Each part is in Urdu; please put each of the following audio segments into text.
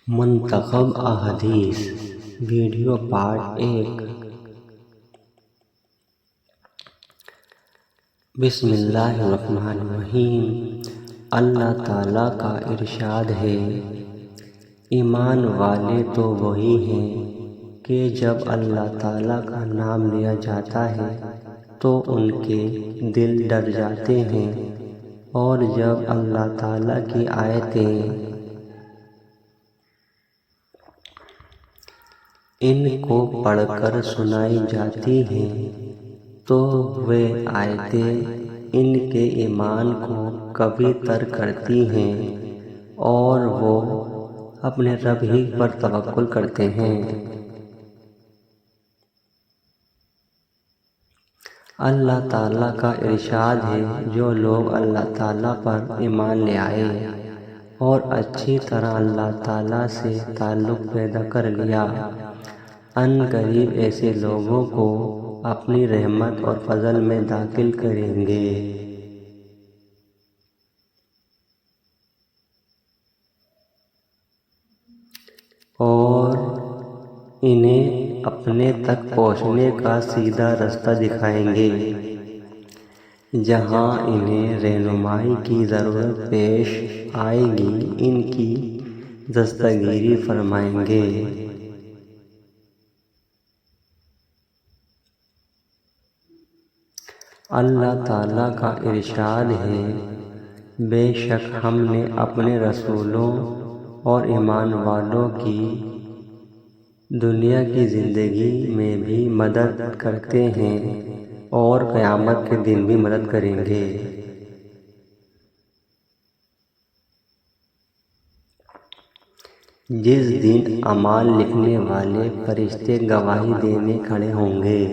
منتخب احادیث ویڈیو پارٹ 1۔ بسم اللہ الرحمن الرحیم۔ اللہ تعالیٰ کا ارشاد ہے، ایمان والے تو وہی ہیں کہ جب اللہ تعالیٰ کا نام لیا جاتا ہے تو ان کے دل ڈر جاتے ہیں، اور جب اللہ تعالیٰ کی آیتیں ان کو پڑھ کر سنائی جاتی ہیں تو وہ آیتیں ان کے ایمان کو قوی تر کرتی ہیں اور وہ اپنے رب ہی پر توکل کرتے ہیں۔ اللہ تعالیٰ کا ارشاد ہے، جو لوگ اللہ تعالیٰ پر ایمان لے آئے اور اچھی طرح اللہ تعالیٰ سے تعلق پیدا کر لیا، ان قریب ایسے لوگوں کو اپنی رحمت اور فضل میں داخل کریں گے۔ اور انہیں اپنے تک پہنچنے کا سیدھا رستہ دکھائیں گے، جہاں انہیں رہنمائی کی ضرورت پیش آئے گی ان کی دستگیری فرمائیں گے۔ اللہ تعالیٰ کا ارشاد ہے، بے شک ہم نے اپنے رسولوں اور ایمان والوں کی دنیا کی زندگی میں بھی مدد کرتے ہیں اور قیامت کے دن بھی مدد کریں گے۔ جس دن اعمال لکھنے والے فرشتے گواہی دینے کھڑے ہوں گے۔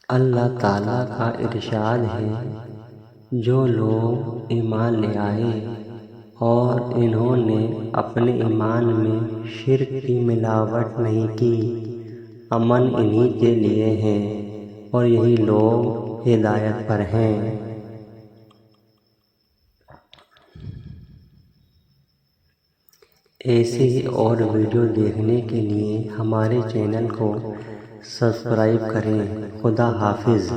اللہ تعالیٰ کا ارشاد ہے، جو لوگ ایمان لے آئے اور انہوں نے اپنے ایمان میں شرک کی ملاوٹ نہیں کی، امن انہی کے لیے ہے اور یہی لوگ ہدایت پر ہیں۔ ایسی ہی اور ویڈیو دیکھنے کے لیے ہمارے چینل کو سبسکرائب کریں۔ خدا حافظ۔